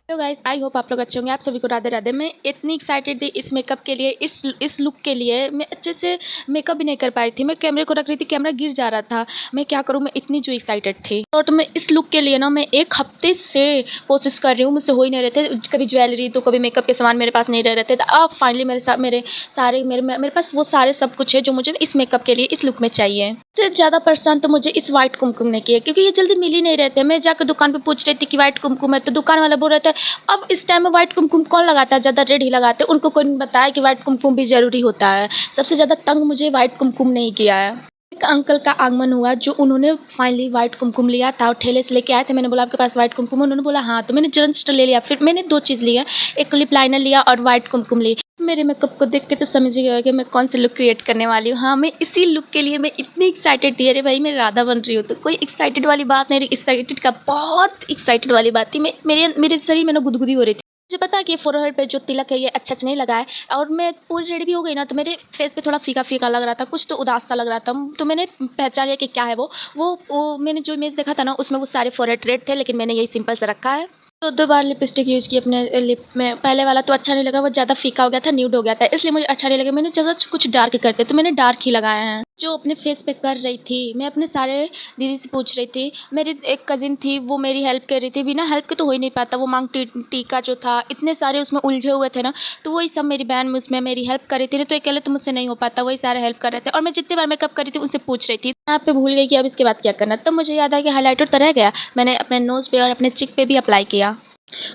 Hello guys, I hope आप लोग अच्छे होंगे। आप सभी को राधे राधे। मैं इतनी एक्साइटेड थी इस मेकअप के लिए, इस लुक के लिए। मैं अच्छे से मेकअप भी नहीं कर पाई थी। मैं कैमरे को रख रही थी, कैमरा गिर जा रहा था। मैं क्या करूँ, मैं इतनी जो एक्साइटेड थी। और तो मैं इस लुक के लिए ना मैं एक हफ्ते से कोशिश कर रही हूँ, मुझसे हो ही नहीं रहे थे। कभी ज्वेलरी तो कभी मेकअप के सामान मेरे पास नहीं रह रहे थे। तो अब फाइनली मेरे साथ मेरे पास वो सारे सब कुछ है जो मुझे इस मेकअप के लिए इस लुक में चाहिए। सबसे ज़्यादा परेशान तो मुझे इस व्हाइट कुमकुम ने किया, क्योंकि ये जल्दी मिल ही नहीं रहे थे। मैं जाकर दुकान पे पूछ रही थी कि व्हाइट कुमकुम है, तो दुकान वाला बोल रहे थे अब इस टाइम में व्हाइट कुमकुम कौन लगाता है, ज़्यादा रेड ही लगाते हैं। उनको कोई नहीं बताया कि व्हाइट कुमकुम भी ज़रूरी होता है। सबसे ज़्यादा तंग मुझे व्हाइट कुमकुम ने ही किया है। एक अंकल का आगमन हुआ जो उन्होंने फाइनली व्हाइट कुमकुम लिया था और ठेले से लेके आए थे। मैंने बोला आपके पास व्हाइट कुमकुम है? उन्होंने बोला हाँ, तो मैंने जस्ट ले लिया। फिर मैंने 2 चीज़ ली है, एक लिप लाइनर लिया और व्हाइट कुमकुम ली। मेरे मेकअप को देख के तो समझ ही गया कि मैं कौन से लुक क्रिएट करने वाली हूँ। हाँ, मैं इसी लुक के लिए मैं इतनी एक्साइटेड थी। अरे भाई, मैं राधा बन रही हूँ तो कोई एक्साइटेड वाली बात नहीं रही। एक्साइटेड का बहुत एक्साइटेड वाली बात थी। मेरे शरीर में ना गुदगुदी हो रही थी। मुझे पता है कि फोरहेड पे जो तिलक है ये अच्छे से नहीं लगा है, और मैं पूरी रेडी भी हो गई ना, तो मेरे फेस पे थोड़ा फीका फीका लग रहा था, कुछ तो उदास सा लग रहा था। तो मैंने पहचान लिया कि क्या है वो मैंने जो इमेज देखा था ना उसमें वो सारे फोरहेड रेड थे, लेकिन मैंने यही सिंपल से रखा है। तो 2 बार लिपस्टिक यूज़ की अपने लिप में। पहले वाला तो अच्छा नहीं लगा, वो ज़्यादा फीका हो गया था, न्यूड हो गया था, इसलिए मुझे अच्छा नहीं लगा। मैंने ज़्यादा कुछ डार्क करते तो मैंने डार्क ही लगाए हैं। जो अपने फेस पे कर रही थी, मैं अपने सारे दीदी से पूछ रही थी। मेरी एक कज़िन थी, वो मेरी हेल्प कर रही थी। बिना हेल्प के तो हो ही नहीं पाता। वो मांग टीका जो था, इतने सारे उसमें उलझे हुए थे ना, तो वही सब मेरी बहन उसमें मेरी हेल्प कर रही थी। नहीं तो अकेले तो मुझसे नहीं हो पाता, वही सारे हेल्प कर रहे थे। और मैं जितनी बार मेकअप कर रही थी उनसे पूछ रही थी। यहाँ पे भूल गई कि अब इसके बाद क्या करना। तब मुझे याद आया कि हाइलाइटर तो रह गया। मैंने अपने नोज़ पे और अपने चिक पे भी अप्लाई किया।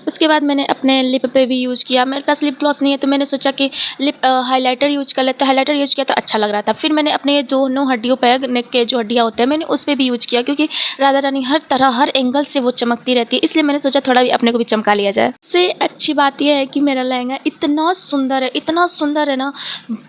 उसके बाद मैंने अपने लिप पे भी यूज़ किया। मेरे पास लिप ग्लॉस नहीं है, तो मैंने सोचा कि लिप हाइलाइटर यूज़ कर लेते हैं। हाइलाइटर यूज़ किया तो अच्छा लग रहा था। फिर मैंने अपने ये दोनों हड्डियों पे, नेक के जो हड्डियाँ होते हैं, मैंने उस पे भी यूज़ किया, क्योंकि राधा रानी हर तरह हर एंगल से वो चमकती रहती है, इसलिए मैंने सोचा थोड़ा भी अपने को भी चमका लिया जाए। सबसे अच्छी बात ये है कि मेरा लहंगा इतना सुंदर है ना,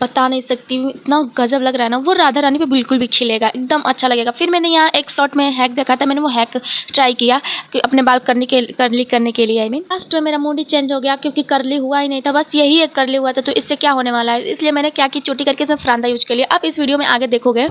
बता नहीं सकती हूँ। इतना गजब लग रहा है ना, वो राधा रानी पे बिल्कुल भी खिलेगा, एकदम अच्छा लगेगा। फिर मैंने यहाँ एक शॉर्ट में हैक देखा था, मैंने वो हैक ट्राई किया कि अपने बाल कर्ली करने के लिए। आई मीन लास्ट में मेरा मूड ही चेंज हो गया, क्योंकि कर्ली हुआ ही नहीं था, बस यही एक कर्ली हुआ था, तो इससे क्या होने वाला है। इसलिए मैंने क्या की, चोटी करके इसमें फरांदा यूज कर लिया। आप इस वीडियो में आगे देखोगे।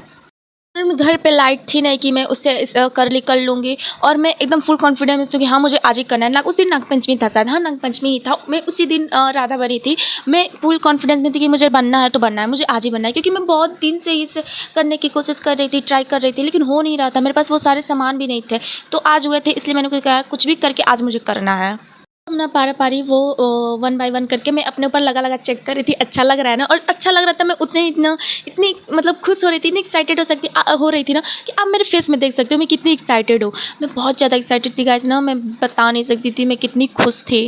घर पे लाइट थी नहीं कि मैं उससे कर्ली कर लूँगी, और मैं एकदम फुल कॉन्फिडेंस थी कि हाँ मुझे आज ही करना है। उस दिन नागपंचमी था शायद, हाँ नागपंचमी ही था। मैं उसी दिन राधा बनी थी। मैं फुल कॉन्फिडेंस में थी कि मुझे बनना है तो बनना है, मुझे आज ही बनना है, क्योंकि मैं बहुत दिन से इसे करने की कोशिश कर रही थी, ट्राई कर रही थी, लेकिन हो नहीं रहा था। मेरे पास वो सारे सामान भी नहीं थे, तो आज हुए थे, इसलिए मैंने कहा कुछ भी करके आज मुझे करना है। अब ना पारी वो 1 बाय 1 करके मैं अपने ऊपर लगा चेक कर रही थी, अच्छा लग रहा है ना। और अच्छा लग रहा था, मैं इतनी मतलब खुश हो रही थी, इतनी एक्साइटेड हो रही थी ना, कि आप मेरे फेस में देख सकते हो मैं कितनी एक्साइटेड हूँ। मैं बहुत ज़्यादा एक्साइटेड थी गाइस ना, मैं बता नहीं सकती थी मैं कितनी खुश थी।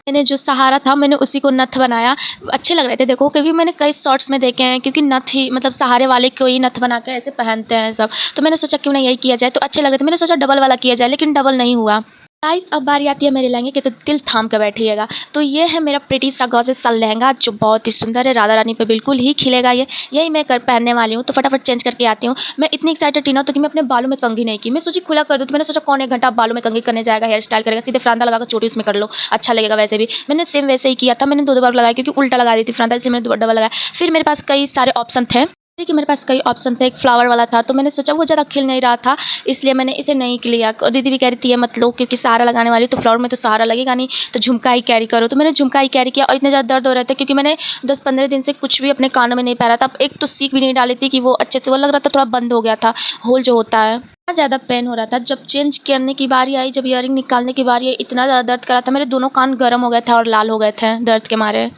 मैंने जो सहारा था, मैंने उसी को नथ बनाया। अच्छे लग रहे थे देखो, क्योंकि मैंने कई शॉर्ट्स में देखे हैं, क्योंकि नथ ही मतलब सहारे वाले को ही नथ बना के ऐसे पहनते हैं सब। तो मैंने सोचा क्यों ना यही किया जाए, तो अच्छे लग रहे थे। मैंने सोचा डबल वाला किया जाए, लेकिन डबल नहीं हुआ। गाइस, अब बारी आती है मेरे लहंगे की, तो दिल थाम कर बैठिएगा। तो ये है मेरा प्रिटी सा गॉर्जियस सा लहंगा, जो बहुत ही सुंदर है। राधा रानी पे बिल्कुल ही खिलेगा ये। यही मैं पहनने वाली हूँ, तो फटाफट चेंज करके आती हूँ। मैं इतनी एक्साइटेड थी ना, तो कि मैं अपने बालों में कंघी नहीं की। मैं सोची खुला कर दूँ, तो मैंने सोचा कौन 1 घंटा बालों में कंघी करने जाएगा, हेयर स्टाइल करेगा। सीधे फरांदा लगा कर चोटी उसमें कर लो, अच्छा लगेगा। वैसे भी मैंने सेम वैसे ही किया था। मैंने 2 बार लगाया, क्योंकि उल्टा लगा दी थी फरांदा, इसलिए मैंने डबल लगाया। फिर मेरे पास कई सारे ऑप्शन थे, कि मेरे पास कई ऑप्शन थे। एक फ्लावर वाला था, तो मैंने सोचा वो ज़्यादा खिल नहीं रहा था, इसलिए मैंने इसे नहीं लिया। और दीदी भी कह रही थी ये मत लो, क्योंकि सहारा लगाने वाली, तो फ्लावर में तो सहारा लगेगा नहीं, तो झुमका ही कैरी करो। तो मैंने झुमका ही कैरी किया, और इतने ज़्यादा दर्द हो रहे थे, क्योंकि मैंने 10-15 दिन से कुछ भी अपने कानों में नहीं पहना था। एक तो सीख भी नहीं डाली थी कि वो अच्छे से, वो लग रहा था थोड़ा बंद हो गया था, होल जो होता है। इतना ज़्यादा पेन हो रहा था। जब चेंज करने की बारी आई, जब ईयरिंग निकालने की बारी आई, इतना ज़्यादा दर्द कर रहा था, मेरे दोनों कान गर्म हो गए थे और लाल हो गए थे दर्द के मारे।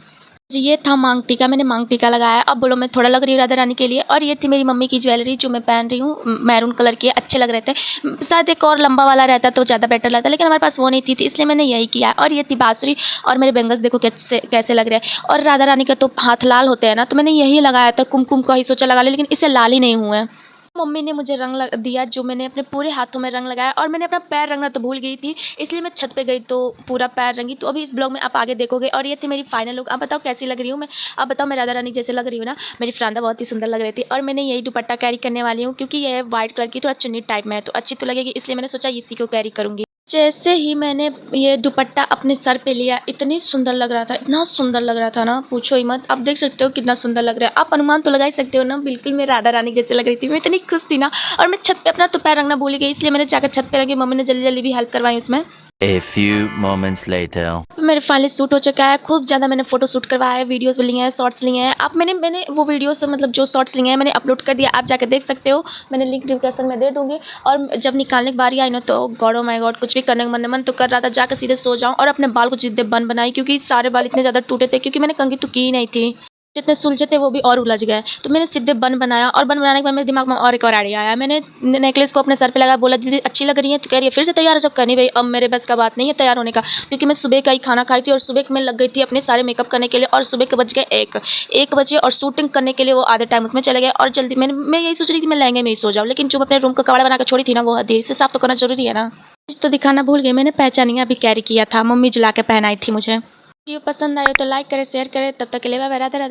ये था मांग टीका, मैंने मांग टीका लगाया। अब बोलो मैं थोड़ा लग रही हूँ राधा रानी के लिए। और ये थी मेरी मम्मी की ज्वेलरी, जो मैं पहन रही हूँ, मैरून कलर की, अच्छे लग रहे थे। शायद एक और लंबा वाला रहता तो ज़्यादा बेटर लगता, लेकिन हमारे पास वो नहीं थी, इसलिए मैंने यही किया। और ये थी बांसुरी, और मेरे बैंगल्स देखो कैसे लग रहे हैं। और राधा रानी का तो हाथ लाल होते हैं ना, तो मैंने यही लगाया था, कुमकुम का ही सोचा लगा ले, लेकिन इसे लाल ही नहीं हुए। मम्मी ने मुझे रंग दिया, जो मैंने अपने पूरे हाथों में रंग लगाया। और मैंने अपना पैर रंगना तो भूल गई थी, इसलिए मैं छत पे गई तो पूरा पैर रंगी। तो अभी इस ब्लॉग में आप आगे देखोगे। और ये थी मेरी फाइनल लुक। आप बताओ कैसी लग रही हूँ मैं? आप बताओ मैं राधा रानी जैसे लग रही हूँ ना? मेरी फरांदा बहुत ही सुंदर लग रही थी। और मैंने यही दुपट्टा कैरी करने वाली हूँ, क्योंकि ये वाइट कलर की थोड़ा चुन्नी टाइप में है, तो अच्छी तो लगेगी, इसलिए मैंने सोचा इसी को कैरी करूँगी। जैसे ही मैंने ये दुपट्टा अपने सर पे लिया, इतनी सुंदर लग रहा था, इतना सुंदर लग रहा था ना, पूछो ही मत। आप देख सकते हो कितना सुंदर लग रहा है। आप अनुमान तो लगा ही सकते हो ना, बिल्कुल मैं राधा रानी जैसे लग रही थी। मैं इतनी खुश थी ना। और मैं छत पे अपना तो पैर रंगना भूल गई, इसलिए मैंने जाकर छत पे रंगी। मम्मी ने जल्दी जल्दी भी हेल्प करवाई उसमें। A few moments later. मेरे फाइनली शूट हो चुका है, खूब ज़्यादा मैंने फ़ोटो शूट करवाया है, वीडियोज़ भी लिए हैं, शॉर्ट्स लिए हैं। अब मैंने वो वीडियोज़ मतलब जो शॉर्ट्स लिए हैं मैंने अपलोड कर दिया, आप जाके देख सकते हो। मैंने लिंक डिस्क्रिप्शन में दे दूँगी। और जब निकालने की बारी आई ना तो गॉड ओह माय गॉड, कुछ भी करने का मन तो कर रहा था जाकर सीधे सो जाऊँ और अपने बाल को सीधे बन बनाई, क्योंकि सारे बाल इतने ज़्यादा टूटे थे क्योंकि मैंने कंघी तो की ही नहीं थी। जितने सुलझे थे वो भी और उलझ गए। तो मैंने सीधे बन बनाया और बन बनाने के बाद मेरे दिमाग में और एक और आइडिया आया। मैंने नेकलेस को अपने सर पे लगाया, बोला दीदी अच्छी लग रही है, तो कह रही है फिर से तैयार हो? जब कहनी भाई अब मेरे बस का बात नहीं है तैयार होने का, क्योंकि मैं सुबह का ही खाना खाई थी और सुबह मैं लग गई थी अपने सारे मेकअप करने के लिए और सुबह के बज गए 1 बजे और शूटिंग करने के लिए वो आधे टाइम उसमें चले गए और जल्दी मैं यही सोच रही थी मैं लहंगे में ही सो जाऊँ, लेकिन जो अपने रूम का कबाड़ा बना के छोड़ी थी ना वो हद ही है, इसे साफ तो करना ज़रूरी है ना। चीज़ तो दिखाना भूल गई, मैंने पहचानिया भी कैरी किया था, मम्मी जुला के पहनाई थी मुझे। वीडियो पसंद आए तो लाइक करें, शेयर करें, तब तक के लिए बाय बाय, राधे राधे।